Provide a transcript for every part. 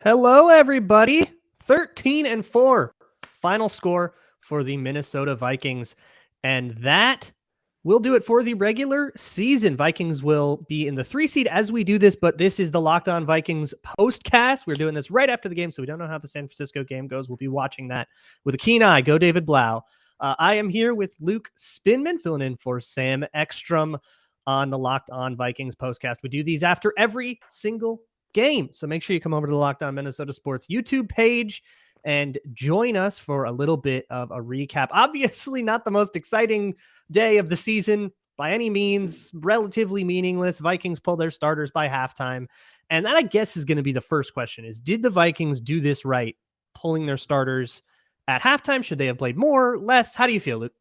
Hello, everybody. 13-4 final score for the Minnesota Vikings. And that will do it for the regular season. Vikings will be in the 3 seed as we do this, but this is the Locked On Vikings postcast. We're doing this right after the game, so we don't know how the San Francisco game goes. We'll be watching that with a keen eye. Go David Blau. I am here with Luke Spinman, filling in for Sam Ekstrom on the Locked On Vikings postcast. We do these after every single game. So make sure you come over to the Locked On Minnesota Sports YouTube page and join us for a little bit of a recap. Obviously not the most exciting day of the season by any means, relatively meaningless. Vikings pull their starters by halftime. And that, I guess, is going to be the first question is, did the Vikings do this right, pulling their starters at halftime? Should they have played more, less? How do you feel, Luke?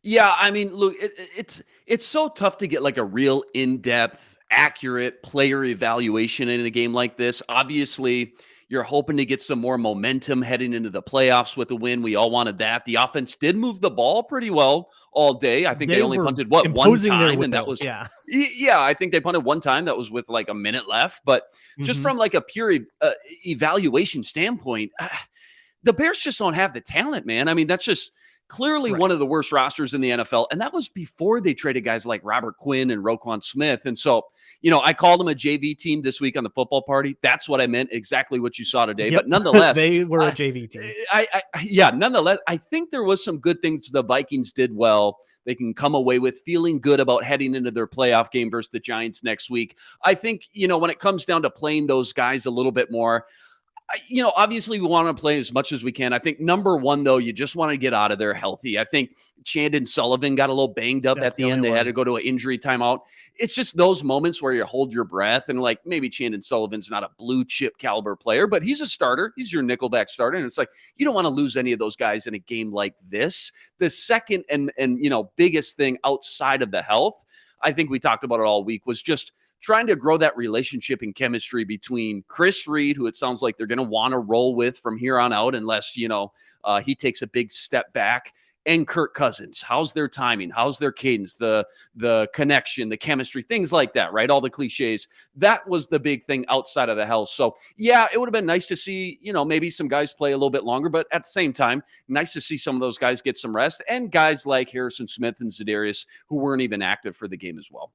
Yeah, I mean, look, it's so tough to get like a real in-depth, accurate player evaluation in a game like this. Obviously, you're hoping to get some more momentum heading into the playoffs with a win. We all wanted that. The offense did move the ball pretty well all day. I think they only punted one time, and that was yeah. I think they punted one time. That was with like a minute left. But just from like a pure evaluation standpoint, the Bears just don't have the talent, man. I mean, that's just clearly one of the worst rosters in the NFL. And that was before they traded guys like Robert Quinn and Roquan Smith. And so, you know, I called them a JV team this week on the football party. That's what I meant. Exactly what you saw today. Yep. But nonetheless, they were a JV team. Nonetheless, I think there was some good things the Vikings did well. They can come away with feeling good about heading into their playoff game versus the Giants next week. I think, you know, when it comes down to playing those guys a little bit more, you know, obviously we want to play as much as we can. I think number one, though, you just want to get out of there healthy. I think Chandon Sullivan got a little banged up at the end. They had to go to an injury timeout. It's just those moments where you hold your breath and like maybe Chandon Sullivan's not a blue chip caliber player, but he's a starter. He's your nickelback starter. And it's like, you don't want to lose any of those guys in a game like this. The second and you know, biggest thing outside of the health, I think we talked about it all week, was just trying to grow that relationship and chemistry between Chris Reed, who it sounds like they're going to want to roll with from here on out, unless, you know, he takes a big step back, and Kirk Cousins. How's their timing? How's their cadence? The connection, the chemistry, things like that, right? All the cliches. That was the big thing outside of the health. So, yeah, it would have been nice to see, you know, maybe some guys play a little bit longer, but at the same time, nice to see some of those guys get some rest, and guys like Harrison Smith and Zadarius, who weren't even active for the game as well.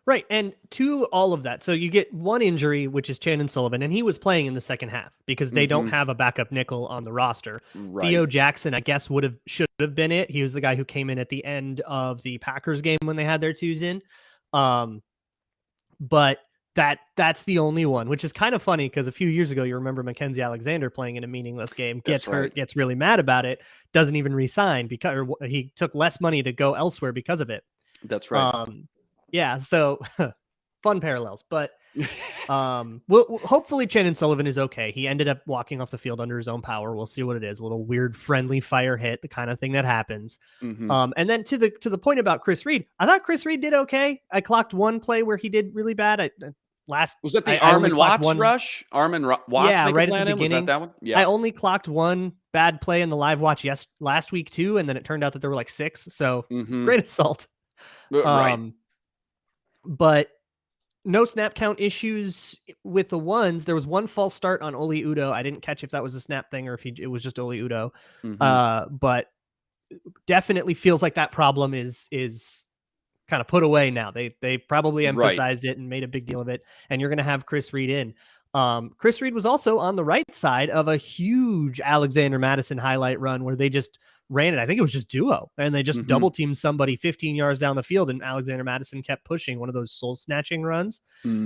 Right. And to all of that, so you get one injury, which is Chandon Sullivan, and he was playing in the second half because they don't have a backup nickel on the roster. Right. Theo Jackson, I guess, should have been it. He was the guy who came in at the end of the Packers game when they had their twos in. But that's the only one, which is kind of funny because a few years ago, you remember Mackenzie Alexander playing in a meaningless game, gets hurt, gets really mad about it, doesn't even resign because he took less money to go elsewhere because of it. That's right. Yeah, so fun parallels, but well, hopefully Chandon Sullivan is okay. He ended up walking off the field under his own power. We'll see what it is. A little weird, friendly fire hit, the kind of thing that happens. And then to the point about Chris Reed, I thought Chris Reed did okay. I clocked one play where he did really bad. Was that the Armin Watts rush? Armin Watts, yeah, right at the beginning. Was that one? Yeah. I only clocked one bad play in the live watch last week too, and then it turned out that there were like 6. So great assault. Right. But no snap count issues with the ones. There was one false start on Oli Udoh. I didn't catch if that was a snap thing or if it was just Oli Udoh. But definitely feels like that problem is kind of put away now. They probably emphasized it and made a big deal of it. And you're going to have Chris Reed in. Chris Reed was also on the right side of a huge Alexander Madison highlight run where they just ran it. I think it was just duo, and they just double teamed somebody 15 yards down the field, and Alexander Madison kept pushing one of those soul snatching runs.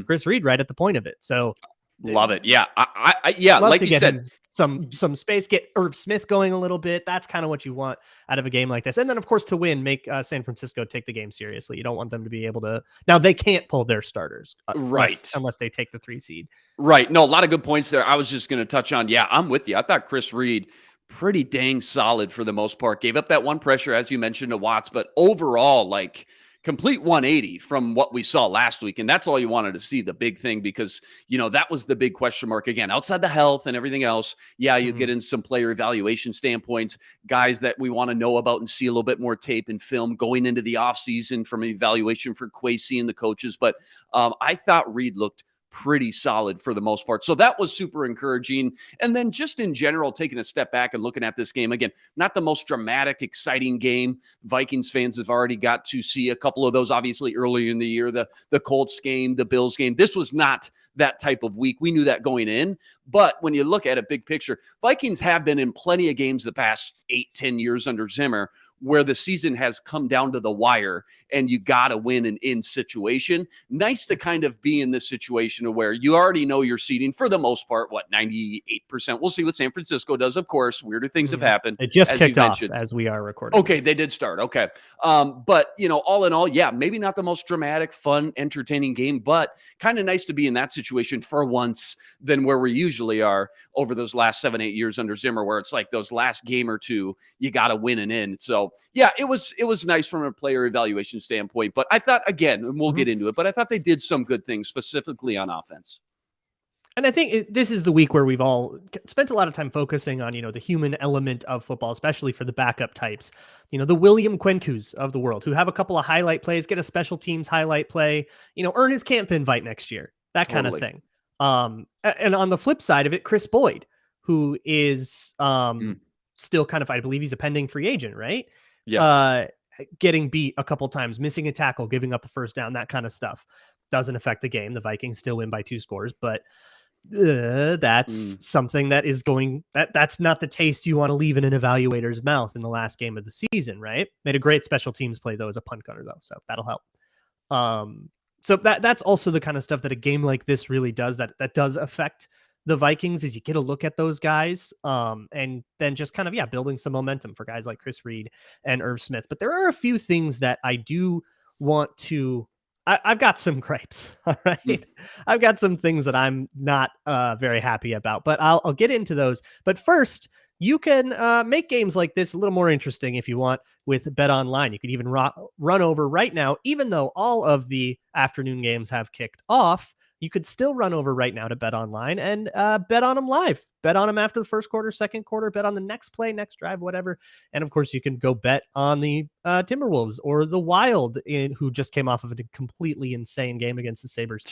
Chris Reed right at the point of it. So love it. Yeah. I like you said, some space, get Irv Smith going a little bit. That's kind of what you want out of a game like this. And then of course to win, make San Francisco take the game seriously. You don't want them to be able to, now they can't pull their starters unless they take the 3 seed. Right. No, a lot of good points there. I was just going to touch on, I'm with you. I thought Chris Reed pretty dang solid for the most part. Gave up that one pressure, as you mentioned, to Watts, but overall, like complete 180 from what we saw last week. And that's all you wanted to see, the big thing, because, you know, that was the big question mark again, outside the health and everything else. Yeah, you get in some player evaluation standpoints, guys that we want to know about and see a little bit more tape and film going into the offseason from an evaluation for Kwesi and the coaches. But I thought Reed looked pretty solid for the most part. So that was super encouraging. And then just in general, taking a step back and looking at this game again, not the most dramatic, exciting game. Vikings fans have already got to see a couple of those, obviously, earlier in the year, the Colts game, the Bills game. This was not that type of week. We knew that going in. But when you look at a big picture, Vikings have been in plenty of games the past 8-10 years under Zimmer where the season has come down to the wire and you got to win an in situation. Nice to kind of be in this situation where you already know you're seeding for the most part, 98%. We'll see what San Francisco does. Of course, weirder things have happened. It just kicked off as we are recording. Okay, they did start. Okay. But, all in all, yeah, maybe not the most dramatic, fun, entertaining game, but kind of nice to be in that situation for once than where we usually are over those last 7-8 years under Zimmer, where it's like those last game or two, you got to win an in. So, yeah, it was nice from a player evaluation standpoint. But I thought, again, and we'll get into it, but I thought they did some good things specifically on offense. And I think this is the week where we've all spent a lot of time focusing on, the human element of football, especially for the backup types, the William Quenkus of the world who have a couple of highlight plays, get a special teams highlight play, earn his camp invite next year, that kind of thing. And on the flip side of it, Chris Boyd, who is still kind of, I believe he's a pending free agent, right? Yes. Getting beat a couple times, missing a tackle, giving up a first down, that kind of stuff doesn't affect the game. The Vikings still win by 2 scores, but that's something that is that's not the taste you want to leave in an evaluator's mouth in the last game of the season, right? Made a great special teams play though as a punt gunner though, so that'll help. So that's also the kind of stuff that a game like this really does, that does affect the Vikings, is you get a look at those guys and then just kind of, building some momentum for guys like Chris Reed and Irv Smith. But there are a few things that I do want to, I've got some gripes. All right. I've got some things that I'm not very happy about, but I'll get into those. But first, you can make games like this a little more interesting if you want with Bet Online. You could even run over right now, even though all of the afternoon games have kicked off. You could still run over right now to Bet Online and bet on them live. Bet on them after the first quarter, second quarter, bet on the next play, next drive, whatever. And of course, you can go bet on the Timberwolves or the Wild, who just came off of a completely insane game against the Sabres.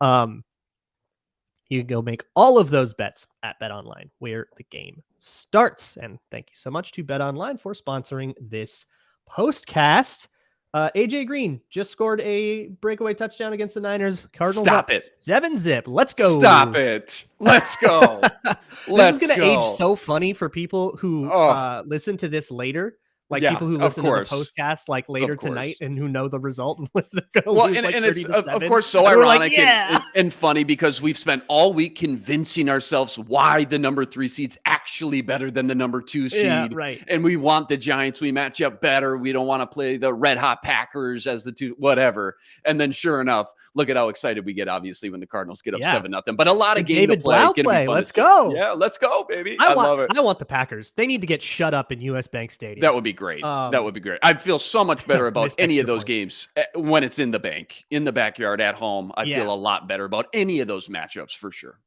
You can go make all of those bets at Bet Online, where the game starts. And thank you so much to Bet Online for sponsoring this postcast. AJ Green just scored a breakaway touchdown against the Niners. Cardinals Stop up it. 7-zip. Let's go. Stop it. Let's go. This is going to age so funny for people who listen to this later. Like people who listen to the postcast like later tonight and who know the result. And it's of course so ironic and funny because we've spent all week convincing ourselves why the number 3 seed's actually better than the number 2 seed. Yeah, right. And we want the Giants. We match up better. We don't want to play the red hot Packers as the 2, whatever. And then sure enough, look at how excited we get, obviously, when the Cardinals get up 7-0. But a lot of game to play. Let's go. Yeah, let's go, baby. I love it. I want the Packers. They need to get shut up in US Bank Stadium. That would be great. That would be great. I'd feel so much better about any of those games when it's in the bank, in the backyard, at home. I feel a lot better about any of those matchups for sure.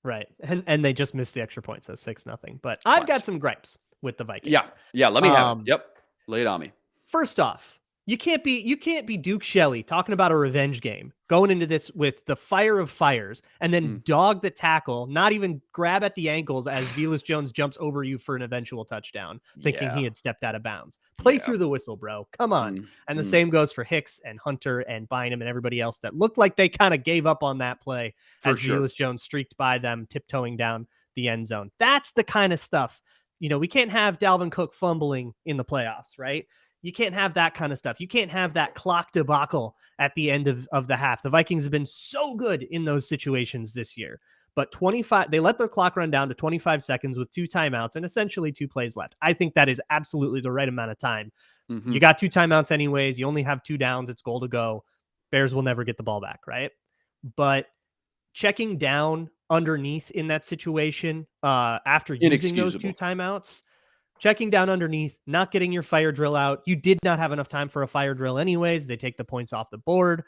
Right. And they just missed the extra point, so 6-0. But I've got some gripes with the Vikings. Yeah. Let me have it. Yep. Lay it on me. First off, you can't be Duke Shelley talking about a revenge game, going into this with the fire of fires, and then dog the tackle, not even grab at the ankles as Velus Jones jumps over you for an eventual touchdown, thinking he had stepped out of bounds. Play through the whistle, bro. Come on. And the same goes for Hicks and Hunter and Bynum and everybody else that looked like they kind of gave up on that play as Velus Jones streaked by them, tiptoeing down the end zone. That's the kind of stuff. We can't have Dalvin Cook fumbling in the playoffs, right? You can't have that kind of stuff. You can't have that clock debacle at the end of the half. The Vikings have been so good in those situations this year, but they let their clock run down to 25 seconds with 2 timeouts and essentially 2 plays left. I think that is absolutely the right amount of time. You got 2 timeouts anyways. You only have 2 downs. It's goal to go. Bears will never get the ball back, right? But checking down underneath in that situation after using those 2 timeouts, checking down underneath, not getting your fire drill out. You did not have enough time for a fire drill anyways. They take the points off the board.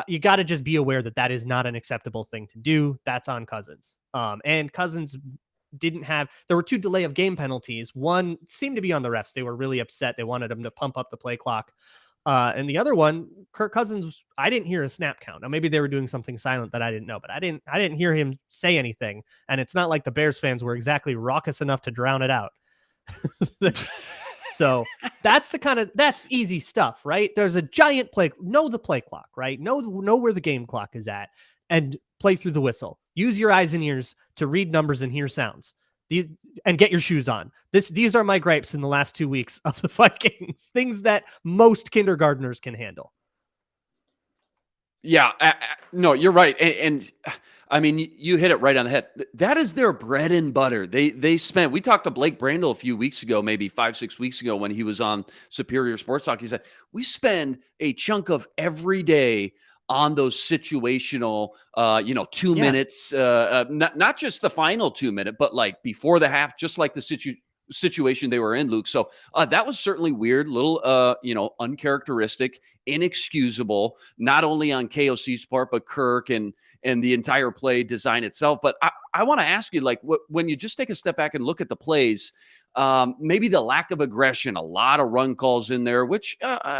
You got to just be aware that is not an acceptable thing to do. That's on Cousins. And Cousins there were 2 delay of game penalties. One seemed to be on the refs. They were really upset. They wanted him to pump up the play clock. And the other one, Kirk Cousins, I didn't hear a snap count. Now maybe they were doing something silent that I didn't know, but I didn't hear him say anything. And it's not like the Bears fans were exactly raucous enough to drown it out. So that's easy stuff, right? There's a giant play. Know the play clock, right? Know where the game clock is at, and play through the whistle. Use your eyes and ears to read numbers and hear sounds. And get your shoes on. These are my gripes in the last 2 weeks of the Vikings. Things that most kindergartners can handle. Yeah, no, you're right. And I mean, you hit it right on the head. That is their bread and butter. We talked to Blake Brandel a few weeks ago, maybe 5-6 weeks ago when he was on Superior Sports Talk. He said, we spend a chunk of every day on those situational, 2 minutes, not just the final 2 minute, but like before the half, just like the situation they were in, Luke. So that was certainly weird, little, uncharacteristic, inexcusable, not only on KOC's part, but Kirk and the entire play design itself. But I want to ask you, like, when you just take a step back and look at the plays, maybe the lack of aggression, a lot of run calls in there, which,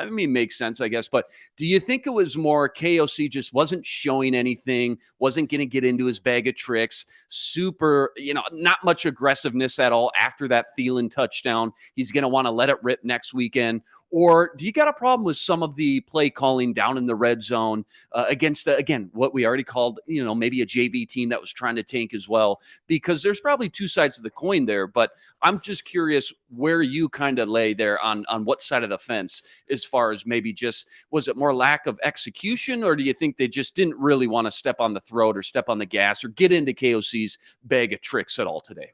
makes sense, I guess. But do you think it was more KOC just wasn't showing anything, wasn't going to get into his bag of tricks, super, not much aggressiveness at all after that Thielen touchdown? He's going to want to let it rip next weekend. Or do you got a problem with some of the play calling down in the red zone against, again, what we already called, maybe a JV team that was trying to tank as well? Because there's probably two sides of the coin there, but I'm just curious where you kind of lay there on what side of the fence, as far as maybe just, was it more lack of execution, or do you think they just didn't really want to step on the throat or step on the gas or get into KOC's bag of tricks at all today?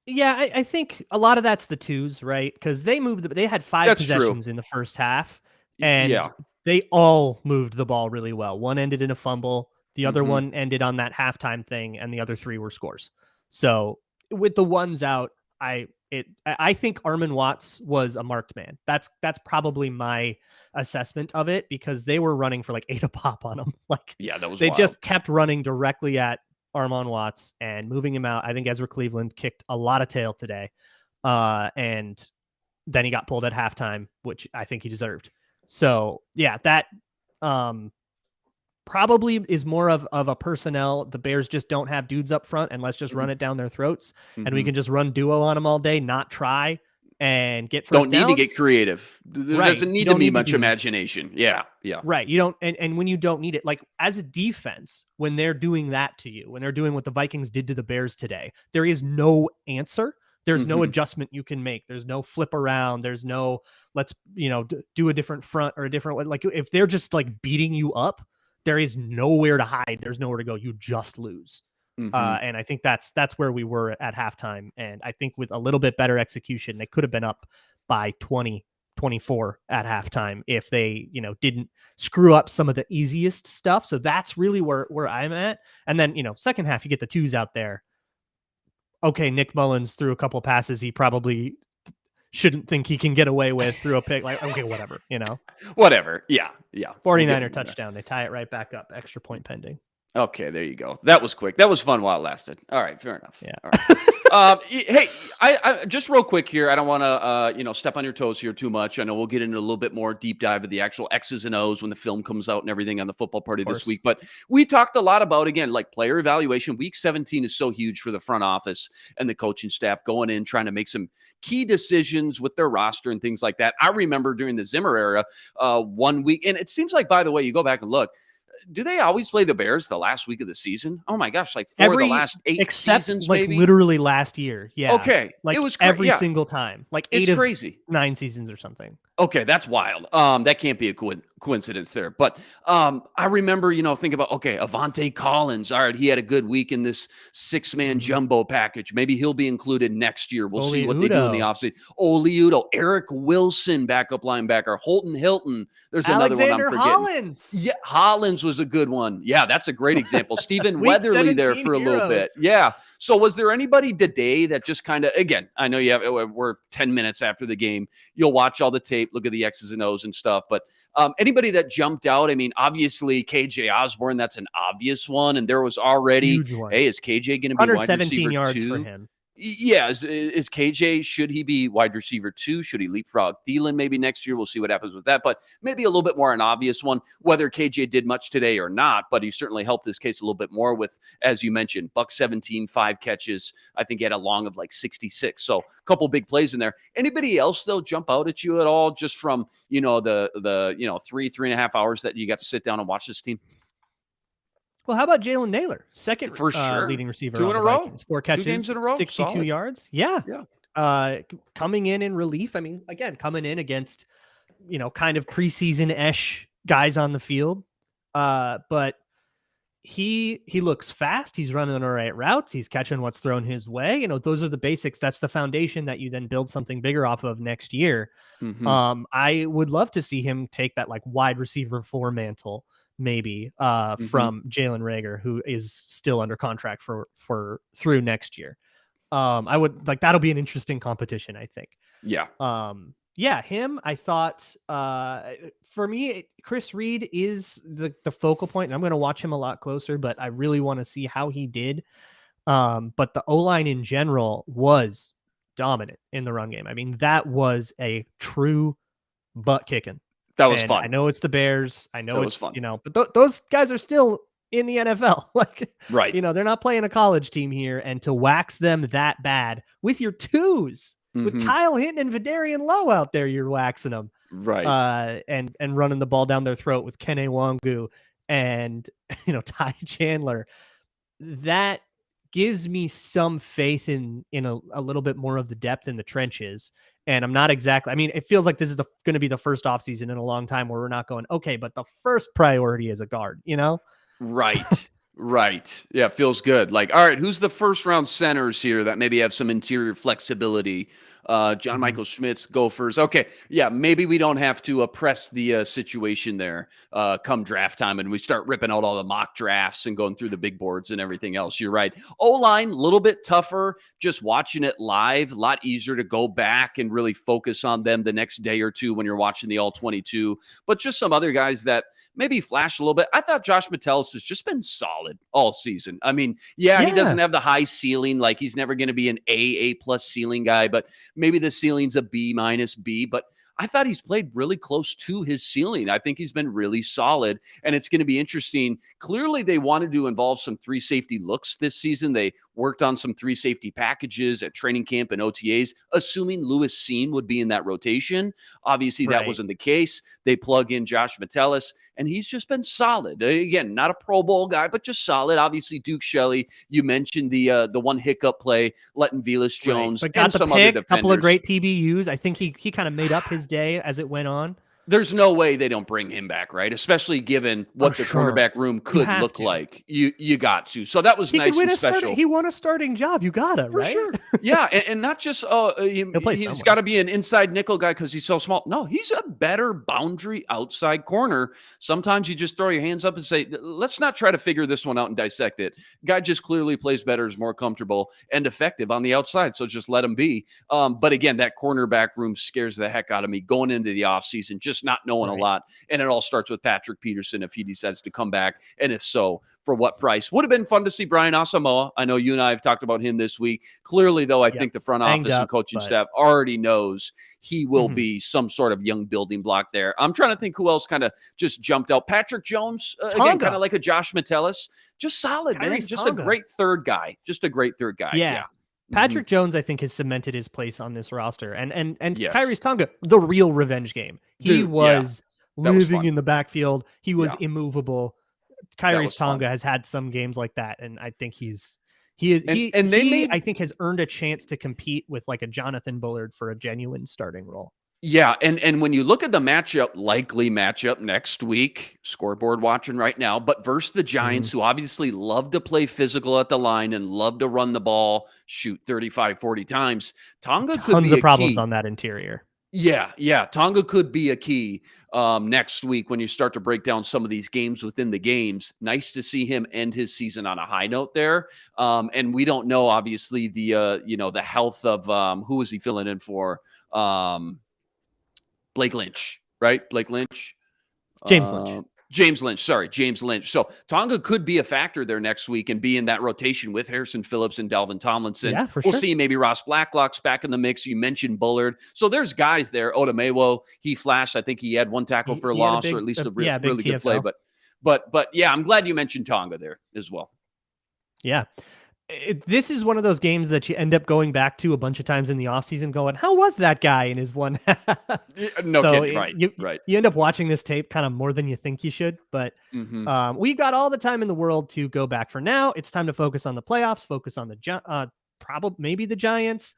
Yeah, I think a lot of that's the twos, right? Because they had 5 That's possessions true. in the first half, and Yeah. they all moved the ball really well. One ended in a fumble, the other Mhm. one ended on that halftime thing, and the other 3 were scores. So with the ones out, I think Armon Watts was a marked man. That's probably my assessment of it, because they were running for like 8 a pop on him. Like, Yeah, that was they wild. just kept running directly at Armon Watts and moving him out. I think Ezra Cleveland kicked a lot of tail today. And then he got pulled at halftime, which I think he deserved. So yeah, that probably is more of a personnel. The Bears just don't have dudes up front, and let's just run it down their throats. And we can just run duo on them all day, not try and get first Don't need to downs. get creative. There Right. doesn't need You to don't be need to much do- imagination. Yeah. Yeah. Right. You don't, and when you don't need it, like as a defense, when they're doing that to you, when they're doing what the Vikings did to the Bears today, there is no answer. There's no adjustment you can make. There's no flip around. There's no, let's, do a different front or a different way. Like if they're just like beating you up, there is nowhere to hide. There's nowhere to go. You just lose. And I think that's where we were at halftime. And I think with a little bit better execution, they could have been up by 20, 24 at halftime if they, didn't screw up some of the easiest stuff. So that's really where I'm at. And then, second half, you get the twos out there. Okay, Nick Mullins threw a couple passes he probably shouldn't think he can get away with, through a pick. Like, okay, whatever, Whatever. Yeah. Yeah. 49er touchdown. They tie it right back up. Extra point pending. Okay, there you go. That was quick. That was fun while it lasted. All right, fair enough. Yeah. All right. Hey, I just real quick here. I don't want to, step on your toes here too much. I know we'll get into a little bit more deep dive of the actual X's and O's when the film comes out and everything on the football party this week. But we talked a lot about, again, like player evaluation. Week 17 is so huge for the front office and the coaching staff going in, trying to make some key decisions with their roster and things like that. I remember during the Zimmer era, 1 week, and it seems like, by the way, you go back and look, do they always play the Bears the last week of the season? Oh my gosh, like the last 8 seasons, like maybe? literally last year. Yeah. Okay. Like it was every single time. Like it's crazy. 9 seasons or something. Okay, that's wild. That can't be a coincidence there. But I remember, think about, okay, Avante Collins. All right, he had a good week in this 6-man jumbo package. Maybe he'll be included next year. We'll see what they do in the offseason. Oli Udoh, Eric Wilson, backup linebacker, Holton Hilton. There's another one I'm forgetting. Hollins. Yeah, Hollins was a good one. Yeah, that's a great example. Stephen Weatherly there for a little bit. Yeah. So was there anybody today that just kind of, again, I know we're 10 minutes after the game. You'll watch all the tape, look at the X's and O's and stuff. But anybody that jumped out, I mean, obviously KJ Osborne, that's an obvious one. And there was already, hey, is KJ going to be wide receiver 117 yards too? for him. Yeah, is KJ, should he be wide receiver 2? Should he leapfrog Thielen maybe next year? We'll see what happens with that. But maybe a little bit more an obvious one, whether KJ did much today or not. But he certainly helped his case a little bit more with, as you mentioned, buck 17, 5 catches. I think he had a long of like 66. So a couple big plays in there. Anybody else, though, jump out at you at all just from, the 3.5 hours that you got to sit down and watch this team? Well, how about Jalen Naylor? Second For sure. leading receiver 2 on in the a row. Vikings. 4 catches, 2 games in a row. 62 Solid. yards. Yeah. Yeah. Coming in relief. I mean, again, coming in against, kind of preseason-ish guys on the field. But he looks fast. He's running the right routes. He's catching what's thrown his way. Those are the basics. That's the foundation that you then build something bigger off of next year. Mm-hmm. I would love to see him take that like wide receiver 4 mantle, maybe from Jalen Reagor, who is still under contract for through next year. I would like, that'll be an interesting competition, I think. Yeah. Him, I thought, for me, Chris Reed is the focal point, and I'm going to watch him a lot closer, but I really want to see how he did. But the O-line in general was dominant in the run game. I mean, that was a true butt kicking. That was fun. I know it's the Bears. I know it's fun. But those guys are still in the NFL. Like, right. They're not playing a college team here, and to wax them that bad with your twos, with Kyle Hinton and Vidarian Lowe out there, you're waxing them. Right. And running the ball down their throat with Kene Wangu and, Ty Chandler. That gives me some faith in a little bit more of the depth in the trenches. And I'm not exactly, I mean, it feels like this is going to be the first offseason in a long time where we're not going, okay, but the first priority is a guard, Right. Right. Yeah, feels good. Like, all right, who's the first round centers here that maybe have some interior flexibility? John Michael Schmitz, Gophers. Okay, yeah, maybe we don't have to press the situation there come draft time, and we start ripping out all the mock drafts and going through the big boards and everything else. You're right. O-line, a little bit tougher. Just watching it live, a lot easier to go back and really focus on them the next day or two when you're watching the All-22. But just some other guys that maybe flashed a little bit. I thought Josh Metellus has just been solid all season. I mean, yeah, he doesn't have the high ceiling. Like, he's never going to be an A+ ceiling guy, but maybe the ceiling's a B-, B. But I thought he's played really close to his ceiling. I think he's been really solid, and it's going to be interesting. Clearly, they wanted to involve some 3 safety looks this season. They worked on some 3 safety packages at training camp and OTAs, assuming Lewis Seen would be in that rotation. Obviously, that wasn't the case. They plug in Josh Metellus, and he's just been solid. Again, not a Pro Bowl guy, but just solid. Obviously, Duke Shelley, you mentioned the one hiccup play, letting Velus Jones and some other defenders. A couple of great PBUs. I think he kind of made up his day as it went on. There's no way they don't bring him back, right? Especially given what the cornerback room could look like. You got to. So that was nice and special. He won a starting job. You got to, right? For sure. Yeah, and not just he's got to be an inside nickel guy because he's so small. No, he's a better boundary outside corner. Sometimes you just throw your hands up and say, let's not try to figure this one out and dissect it. Guy just clearly plays better, is more comfortable and effective on the outside, so just let him be. But again, that cornerback room scares the heck out of me going into the offseason, just not knowing a lot. And it all starts with Patrick Peterson if he decides to come back, and if so, for what price. Would have been fun to see Brian Asamoah. I know you and I have talked about him this week. Clearly, though, I think the front office and coaching staff already knows he will be some sort of young building block there. I'm trying to think who else kind of just jumped out. Patrick Jones, again, kind of like a Josh Metellus. Just solid, man. Just a great third guy. Yeah. Patrick Jones, I think, has cemented his place on this roster. And Kyrie's Tonga, the real revenge game. He was living in the backfield. He was immovable. Kyrie's Tonga has had some games like that, and I think he I think has earned a chance to compete with like a Jonathan Bullard for a genuine starting role. Yeah, and when you look at the likely matchup next week, scoreboard watching right now, but versus the Giants, who obviously love to play physical at the line and love to run the ball, shoot 35, 40 times, Tonga could be tons of problems on that interior. Yeah. Tonga could be a key next week when you start to break down some of these games within the games. Nice to see him end his season on a high note there. And we don't know, obviously, the health of who is he filling in for? Blake Lynch, right? Blake Lynch. James Lynch. James Lynch. Sorry, James Lynch. So Tonga could be a factor there next week and be in that rotation with Harrison Phillips and Dalvin Tomlinson. Yeah, for We'll sure. see maybe Ross Blacklock's back in the mix. You mentioned Bullard. So there's guys there. Odamewo, he flashed. I think he had one tackle for a He had loss, big, or at least a big really good play. TFL. But yeah, I'm glad you mentioned Tonga there as well. Yeah. This is one of those games that you end up going back to a bunch of times in the offseason going, how was that guy in his one half? No kidding. Right. You end up watching this tape kind of more than you think you should, but we got all the time in the world to go back. For now, it's time to focus on the playoffs, focus on the maybe the Giants,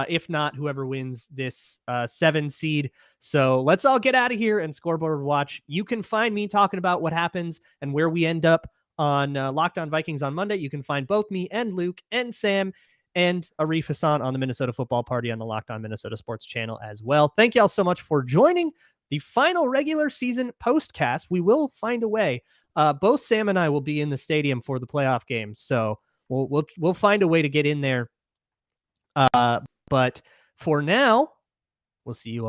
if not whoever wins this 7 seed. So let's all get out of here and scoreboard watch. You can find me talking about what happens and where we end up on Locked On Vikings on Monday. You can find both me and Luke and Sam and Arif Hassan on the Minnesota Football Party on the Locked On Minnesota Sports channel as well. Thank you all so much for joining the final regular season postcast. We will find a way. Both Sam and I will be in the stadium for the playoff games, so we'll find a way to get in there. But for now, we'll see you all